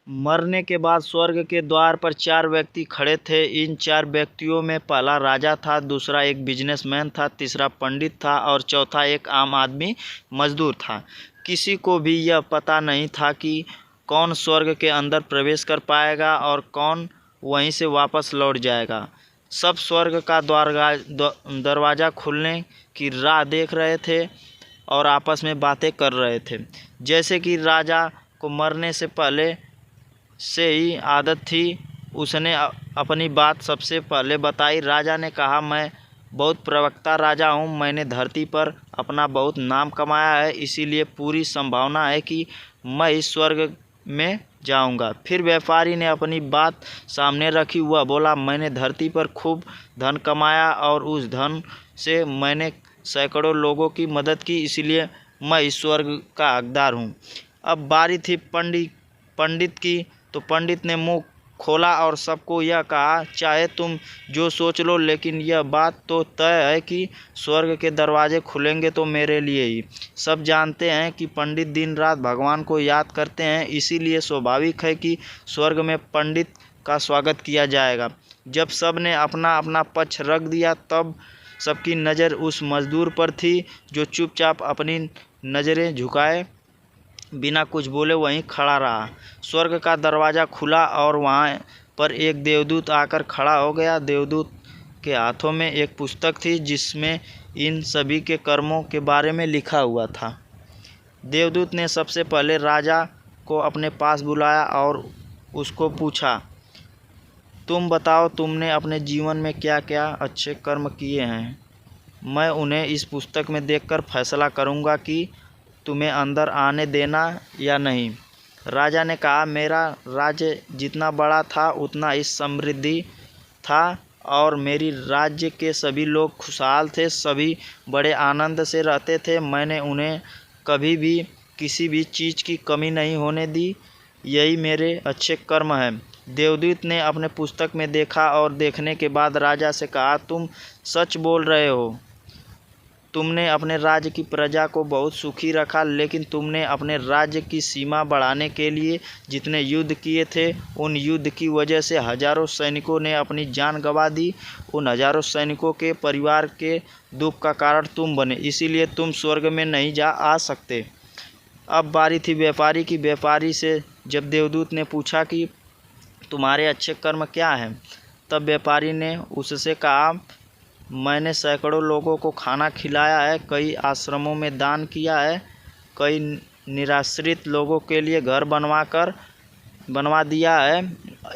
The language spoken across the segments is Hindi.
मरने के बाद स्वर्ग के द्वार पर 4 व्यक्ति खड़े थे। इन 4 व्यक्तियों में पहला राजा था, दूसरा एक बिजनेसमैन था, तीसरा पंडित था और चौथा एक आम आदमी मजदूर था। किसी को भी यह पता नहीं था कि कौन स्वर्ग के अंदर प्रवेश कर पाएगा और कौन वहीं से वापस लौट जाएगा। सब स्वर्ग का दरवाज़ा खुलने की राह देख रहे थे और आपस में बातें कर रहे थे। जैसे कि राजा को मरने से पहले से ही आदत थी, उसने अपनी बात सबसे पहले बताई। राजा ने कहा, मैं बहुत प्रवक्ता राजा हूँ, मैंने धरती पर अपना बहुत नाम कमाया है, इसीलिए पूरी संभावना है कि मैं इस स्वर्ग में जाऊंगा। फिर व्यापारी ने अपनी बात सामने रखी। वह बोला, मैंने धरती पर खूब धन कमाया और उस धन से मैंने सैकड़ों लोगों की मदद की, इसलिए मैं इस स्वर्ग का हकदार हूँ। अब बारी थी पंडित की, तो पंडित ने मुंह खोला और सबको यह कहा, चाहे तुम जो सोच लो, लेकिन यह बात तो तय है कि स्वर्ग के दरवाजे खुलेंगे तो मेरे लिए ही। सब जानते हैं कि पंडित दिन रात भगवान को याद करते हैं, इसीलिए स्वाभाविक है कि स्वर्ग में पंडित का स्वागत किया जाएगा। जब सब ने अपना अपना पक्ष रख दिया, तब सबकी नज़र उस मजदूर पर थी जो चुपचाप अपनी नज़रें झुकाए बिना कुछ बोले वहीं खड़ा रहा। स्वर्ग का दरवाज़ा खुला और वहाँ पर एक देवदूत आकर खड़ा हो गया। देवदूत के हाथों में एक पुस्तक थी जिसमें इन सभी के कर्मों के बारे में लिखा हुआ था। देवदूत ने सबसे पहले राजा को अपने पास बुलाया और उसको पूछा, तुम बताओ, तुमने अपने जीवन में क्या क्या अच्छे कर्म किए हैं। मैं उन्हें इस पुस्तक में देखकर फैसला करूँगा कि तुम्हें अंदर आने देना या नहीं। राजा ने कहा, मेरा राज्य जितना बड़ा था उतना इस समृद्धि था और मेरी राज्य के सभी लोग खुशहाल थे, सभी बड़े आनंद से रहते थे। मैंने उन्हें कभी भी किसी भी चीज़ की कमी नहीं होने दी। यही मेरे अच्छे कर्म हैं। देवदूत ने अपने पुस्तक में देखा और देखने के बाद राजा से कहा, तुम सच बोल रहे हो। तुमने अपने राज्य की प्रजा को बहुत सुखी रखा, लेकिन तुमने अपने राज्य की सीमा बढ़ाने के लिए जितने युद्ध किए थे, उन युद्ध की वजह से हजारों सैनिकों ने अपनी जान गंवा दी। उन हजारों सैनिकों के परिवार के दुख का कारण तुम बने, इसीलिए तुम स्वर्ग में नहीं आ सकते। अब बारी थी व्यापारी की। व्यापारी से जब देवदूत ने पूछा कि तुम्हारे अच्छे कर्म क्या हैं, तब व्यापारी ने उससे कहा, मैंने सैकड़ों लोगों को खाना खिलाया है, कई आश्रमों में दान किया है, कई निराश्रित लोगों के लिए घर बनवा दिया है।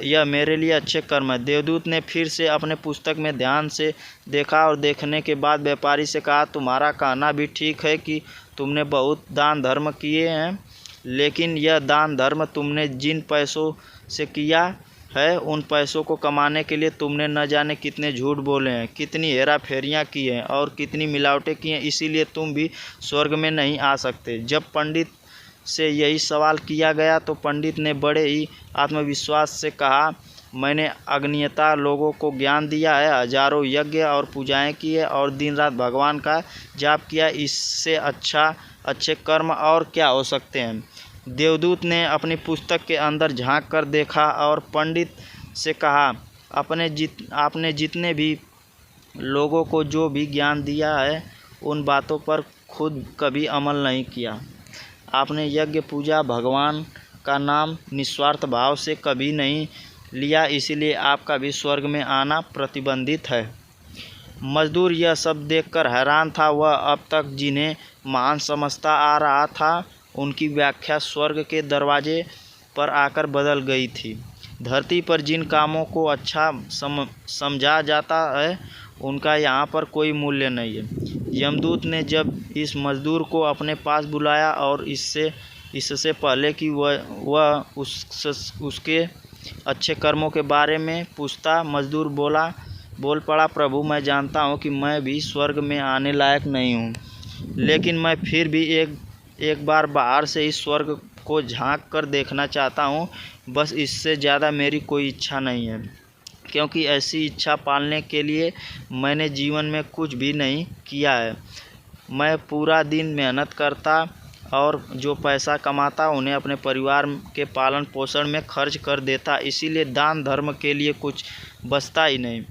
यह मेरे लिए अच्छे कर्म है। देवदूत ने फिर से अपने पुस्तक में ध्यान से देखा और देखने के बाद व्यापारी से कहा, तुम्हारा कहना भी ठीक है कि तुमने बहुत दान धर्म किए हैं, लेकिन यह दान धर्म तुमने जिन पैसों से किया है, उन पैसों को कमाने के लिए तुमने न जाने कितने झूठ बोले हैं, कितनी हेरा फेरियाँ की हैं और कितनी मिलावटें की हैं, इसीलिए तुम भी स्वर्ग में नहीं आ सकते। जब पंडित से यही सवाल किया गया तो पंडित ने बड़े ही आत्मविश्वास से कहा, मैंने अज्ञाता लोगों को ज्ञान दिया है, हजारों यज्ञ और पूजाएं की है और दिन रात भगवान का जाप किया, इससे अच्छे कर्म और क्या हो सकते हैं। देवदूत ने अपनी पुस्तक के अंदर झांक कर देखा और पंडित से कहा, आपने जितने भी लोगों को जो भी ज्ञान दिया है, उन बातों पर खुद कभी अमल नहीं किया। आपने यज्ञ पूजा भगवान का नाम निस्वार्थ भाव से कभी नहीं लिया, इसीलिए आपका भी स्वर्ग में आना प्रतिबंधित है। मजदूर यह सब देखकर हैरान था। वह अब तक जिन्हें महान समझता आ रहा था, उनकी व्याख्या स्वर्ग के दरवाजे पर आकर बदल गई थी। धरती पर जिन कामों को अच्छा समझा जाता है, उनका यहाँ पर कोई मूल्य नहीं है। यमदूत ने जब इस मजदूर को अपने पास बुलाया और इससे पहले कि वह उसके अच्छे कर्मों के बारे में पूछता, मजदूर बोल पड़ा, प्रभु, मैं जानता हूँ कि मैं भी स्वर्ग में आने लायक नहीं हूँ, लेकिन मैं फिर भी एक बार बाहर से इस स्वर्ग को झांक कर देखना चाहता हूँ। बस इससे ज़्यादा मेरी कोई इच्छा नहीं है, क्योंकि ऐसी इच्छा पालने के लिए मैंने जीवन में कुछ भी नहीं किया है। मैं पूरा दिन मेहनत करता और जो पैसा कमाता उन्हें अपने परिवार के पालन पोषण में खर्च कर देता। इसीलिए दान धर्म के लिए कुछ बचता ही नहीं।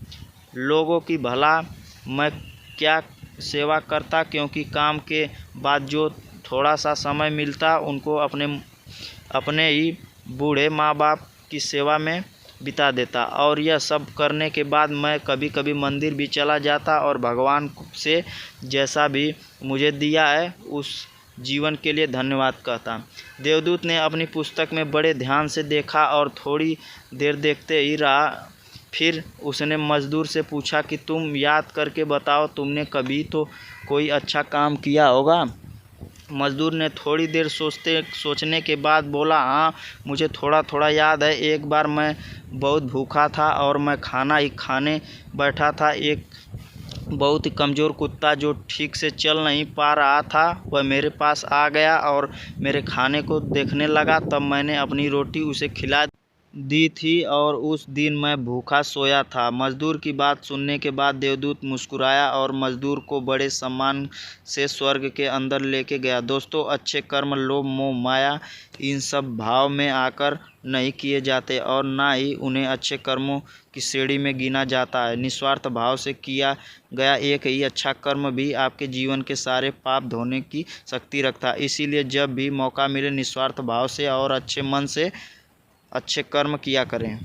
लोगों की भला मैं क्या सेवा करता, क्योंकि काम के बाद जो थोड़ा सा समय मिलता उनको अपने ही बूढ़े माँ बाप की सेवा में बिता देता। और यह सब करने के बाद मैं कभी कभी मंदिर भी चला जाता और भगवान से जैसा भी मुझे दिया है उस जीवन के लिए धन्यवाद कहता। देवदूत ने अपनी पुस्तक में बड़े ध्यान से देखा और थोड़ी देर देखते ही रहा। फिर उसने मजदूर से पूछा कि तुम याद करके बताओ, तुमने कभी तो कोई अच्छा काम किया होगा। मजदूर ने थोड़ी देर सोचने के बाद बोला, हाँ मुझे थोड़ा थोड़ा याद है। एक बार मैं बहुत भूखा था और मैं खाना ही खाने बैठा था। एक बहुत ही कमज़ोर कुत्ता जो ठीक से चल नहीं पा रहा था वह मेरे पास आ गया और मेरे खाने को देखने लगा। तब मैंने अपनी रोटी उसे खिला दी थी और उस दिन मैं भूखा सोया था। मजदूर की बात सुनने के बाद देवदूत मुस्कुराया और मजदूर को बड़े सम्मान से स्वर्ग के अंदर लेके गया। दोस्तों, अच्छे कर्म लोभ मोह माया इन सब भाव में आकर नहीं किए जाते और ना ही उन्हें अच्छे कर्मों की श्रेणी में गिना जाता है। निस्वार्थ भाव से किया गया एक ही अच्छा कर्म भी आपके जीवन के सारे पाप धोने की शक्ति रखता है। इसीलिए जब भी मौका मिले निस्वार्थ भाव से और अच्छे मन से अच्छे कर्म किया करें।